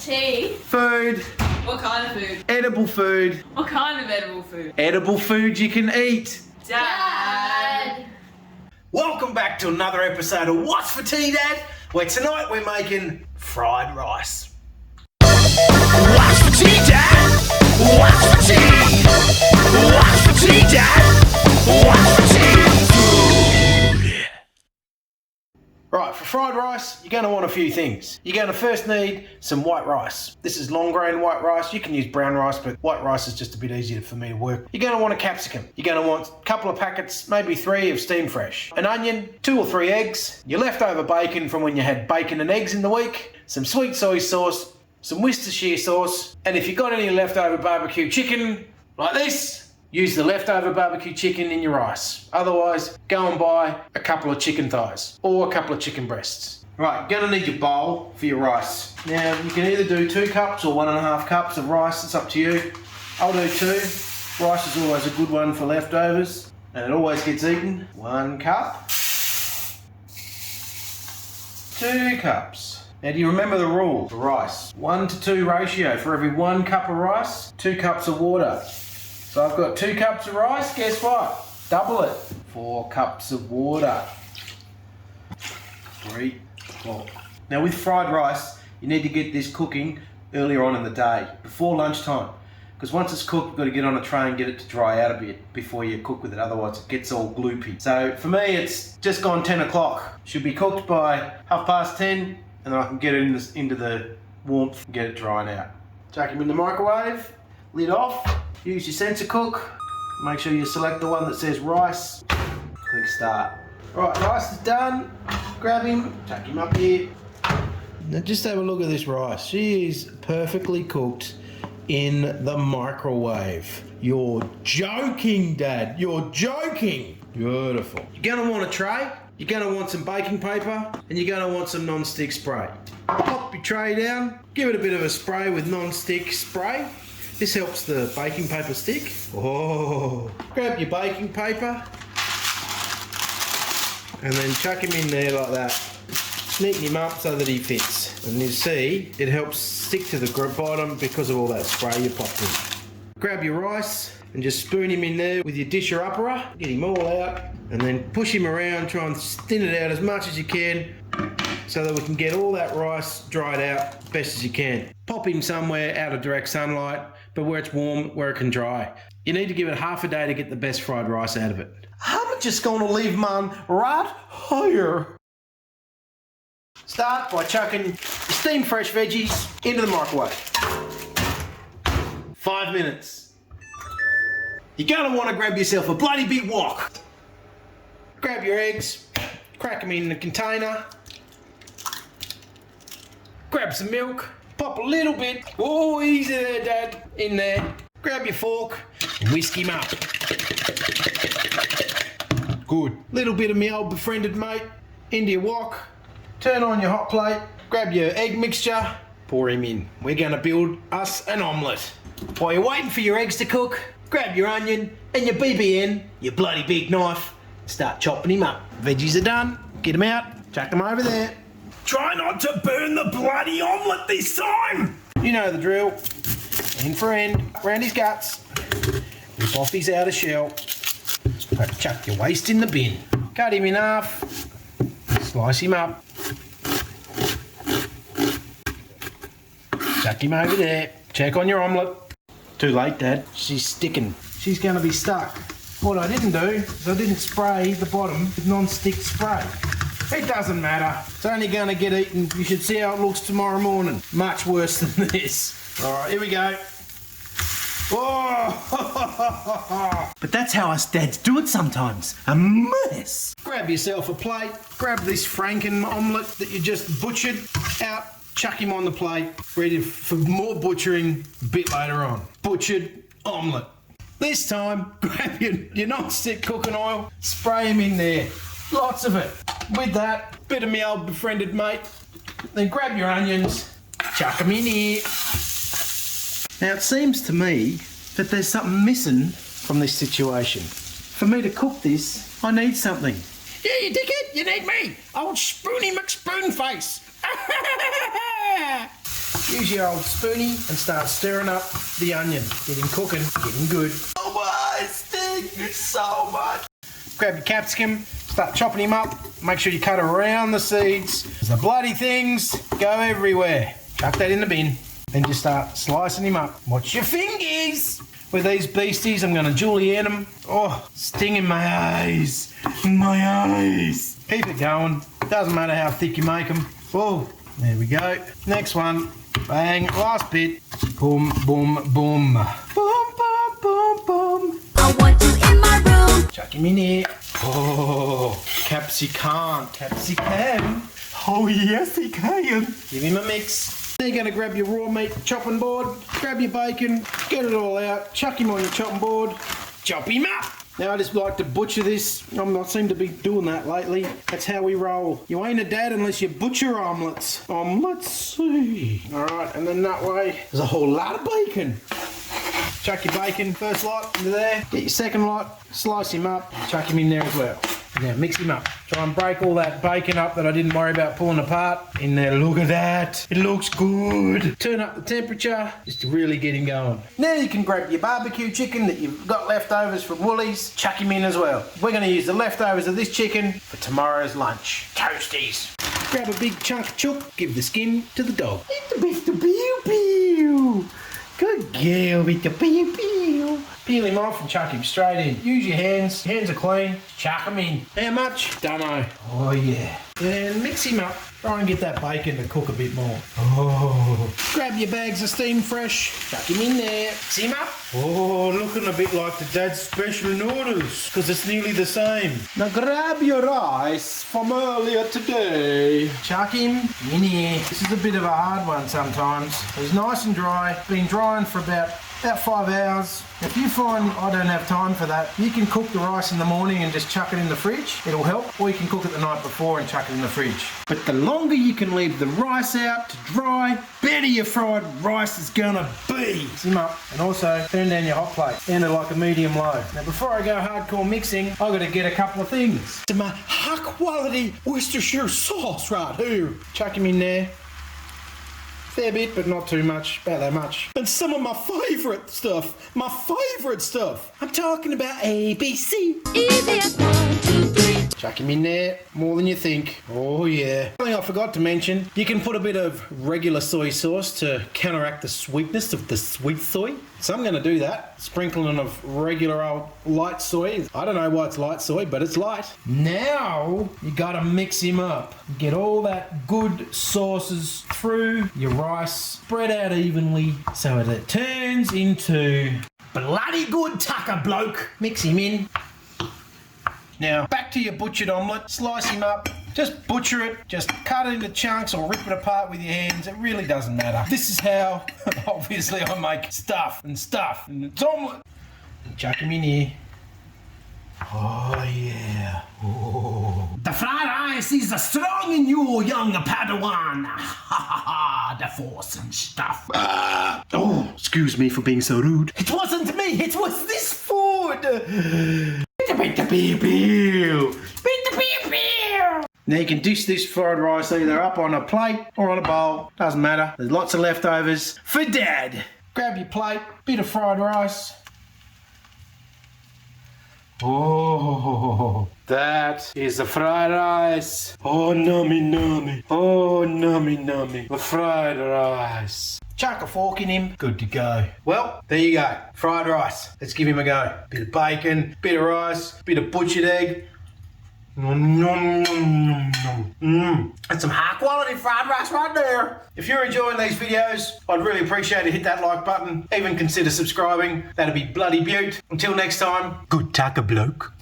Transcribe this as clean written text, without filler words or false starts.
Tea. Food. What kind of food? Edible food. What kind of edible food? Edible food you can eat. Dad. Welcome back to another episode of What's for Tea, Dad? Where tonight we're making fried rice. What's for tea, Dad? What's for tea? What's for tea, Dad? What's for tea? Food. Right, for fried rice, you're going to want a few things. You're going to first need some white rice. This is long grain white rice. You can use brown rice, but white rice is just a bit easier for me to work. You're going to want a capsicum. You're going to want a couple of packets, maybe 3 of steamed fresh. An onion, 2 or 3 eggs, your leftover bacon from when you had bacon and eggs in the week, some sweet soy sauce, some Worcestershire sauce, and if you've got any leftover barbecue chicken, like this, use the leftover barbecue chicken in your rice. Otherwise, go and buy a couple of chicken thighs or a couple of chicken breasts. Right, you're gonna need your bowl for your rice. Now, you can either do 2 cups or 1.5 cups of rice, it's up to you. I'll do 2. Rice is always a good one for leftovers, and it always gets eaten. 1 cup, 2 cups. Now, do you remember the rule for rice? 1-to-2 ratio. For every 1 cup of rice, 2 cups of water. So I've got 2 cups of rice, guess what? Double it. 4 cups of water. 3, 4. Now with fried rice, you need to get this cooking earlier on in the day, before lunchtime. Because once it's cooked, you've got to get on a tray and get it to dry out a bit before you cook with it, otherwise it gets all gloopy. So for me, it's just gone 10 o'clock. Should be cooked by 10:30, and then I can get it into the warmth and get it drying out. Chuck them in the microwave, lid off. Use your sensor cook. Make sure you select the one that says rice. Click start. Right, rice is done. Grab him, chuck him up here. Now just have a look at this rice. She is perfectly cooked in the microwave. You're joking, Dad. You're joking. Beautiful. You're gonna want a tray. You're gonna want some baking paper, and you're gonna want some non-stick spray. Pop your tray down. Give it a bit of a spray with non-stick spray. This helps the baking paper stick. Oh, grab your baking paper and then chuck him in there like that. Neaten him up so that he fits. And you see, it helps stick to the bottom because of all that spray you popped in. Grab your rice and just spoon him in there with your disher upperer. Get him all out and then push him around. Try and thin it out as much as you can so that we can get all that rice dried out best as you can. Pop him somewhere out of direct sunlight, but where it's warm, where it can dry. You need to give it half a day to get the best fried rice out of it. I'm just going to leave mine right here. Start by chucking your steamed fresh veggies into the microwave. 5 minutes. You're going to want to grab yourself a bloody big wok. Grab your eggs, crack them in the container. Grab some milk, pop a little bit. Oh, easy there, Dad. In there. Grab your fork and whisk him up. Good. Little bit of my old befriended mate into your wok. Turn on your hot plate. Grab your egg mixture. Pour him in. We're going to build us an omelette. While you're waiting for your eggs to cook, grab your onion and your BBN, your bloody big knife. Start chopping him up. Veggies are done. Get them out. Chuck them over there. Try not to burn the bloody omelette this time! You know the drill. End for end, round his guts. Rip off his outer shell. Chuck your waste in the bin. Cut him in half. Slice him up. Chuck him over there. Check on your omelette. Too late, Dad. She's sticking. She's going to be stuck. What I didn't do is I didn't spray the bottom with non-stick spray. It doesn't matter. It's only going to get eaten. You should see how it looks tomorrow morning. Much worse than this. All right, here we go. Whoa! But that's how us dads do it sometimes. A mess. Grab yourself a plate. Grab this Franken omelette that you just butchered out. Chuck him on the plate. Ready for more butchering a bit later on. Butchered omelette. This time, grab your non-stick cooking oil. Spray him in there. Lots of it. With that, bit of me old befriended mate. Then grab your onions, chuck them in here. Now it seems to me that there's something missing from this situation. For me to cook this, I need something. Yeah, you dickhead, you need me. Old Spoony McSpoonface. use your old spoonie and start stirring up the onion. Get him cooking, get him good. Oh my, thank you so much. Grab your capsicum, start chopping him up. Make sure you cut around the seeds. The bloody things go everywhere. Chuck that in the bin. Then just start slicing him up. Watch your fingers. With these beasties, I'm going to julienne them. Oh, sting in my eyes. My eyes. Keep it going. Doesn't matter how thick you make them. Oh, there we go. Next one. Bang. Last bit. Boom, boom, boom. Boom, boom, boom, boom. I want you in my room. Chuck him in here. Oh, capsicum. Capsicum. Oh, yes, he can. Give him a mix. Then you're going to grab your raw meat chopping board, grab your bacon, get it all out, chuck him on your chopping board, chop him up. Now I just like to butcher this. I seem to be doing that lately. That's how we roll. You ain't a dad unless you butcher omelettes. Omelettes, see. All right, and then that way, there's a whole lot of bacon. Chuck your bacon, first lot into there. Get your second lot, slice him up, chuck him in there as well. Now mix him up. Try and break all that bacon up that I didn't worry about pulling apart. In there, look at that. It looks good. Turn up the temperature just to really get him going. Now you can grab your barbecue chicken that you've got leftovers from Woolies, chuck him in as well. We're going to use the leftovers of this chicken for tomorrow's lunch. Toasties. Grab a big chunk of chook, give the skin to the dog. Eat the beef, the pew. Good girl with the pew. Peel him off and chuck him straight in. Use your hands. Hands are clean. Chuck them in. How much? Dunno. Oh yeah. Then mix him up. Try and get that bacon to cook a bit more. Oh. Grab your bags of steam fresh. Chuck him in there. Mix him up. Oh, looking a bit like the dad's special noodles. Because it's nearly the same. Now grab your rice from earlier today. Chuck him in here. This is a bit of a hard one sometimes. It's nice and dry. Been drying for about 5 hours. If you find I don't have time for that, you can cook the rice in the morning and just chuck it in the fridge. It'll help. Or you can cook it the night before and chuck it in the fridge. But the longer you can leave the rice out to dry, better your fried rice is gonna be. Mix him up. And also turn down your hot plate down to like a medium low. Now before I go hardcore mixing, I've got to get a couple of things. To my high quality Worcestershire sauce right here. Chuck him in there. Fair bit, but not too much, about that much. And some of my favourite stuff. I'm talking about ABC. Easiest 1, 2, 3. Chuck him in there, more than you think. Oh yeah. Something I forgot to mention, you can put a bit of regular soy sauce to counteract the sweetness of the sweet soy. So I'm going to do that. Sprinkling of regular old light soy. I don't know why it's light soy, but it's light. Now you got to mix him up. Get all that good sauces through your rice, spread out evenly so that it turns into bloody good tucker bloke. Mix him in. Now back to your butchered omelette. Slice him up. Just butcher it, just cut it into chunks or rip it apart with your hands. It really doesn't matter. This is how, obviously, I make stuff. And it's omelette. Chuck him in here. Oh, yeah. Oh. The fried rice is strong in you, young Padawan. Ha ha ha, the force and stuff. Oh, excuse me for being so rude. It wasn't me, it was this food. Beat the pew. Now you can dish this fried rice either up on a plate or on a bowl. Doesn't matter. There's lots of leftovers for Dad. Grab your plate, bit of fried rice. Oh, that is the fried rice. Oh, nummy, nummy. Oh, nummy, nummy. The fried rice. Chuck a fork in him. Good to go. Well, there you go. Fried rice. Let's give him a go. Bit of bacon, bit of rice, bit of butchered egg. That's some high quality fried rice right there. If you're enjoying these videos, I'd really appreciate it. Hit that like button. Even consider subscribing. That'd be bloody beaut. Until next time, good tucker bloke.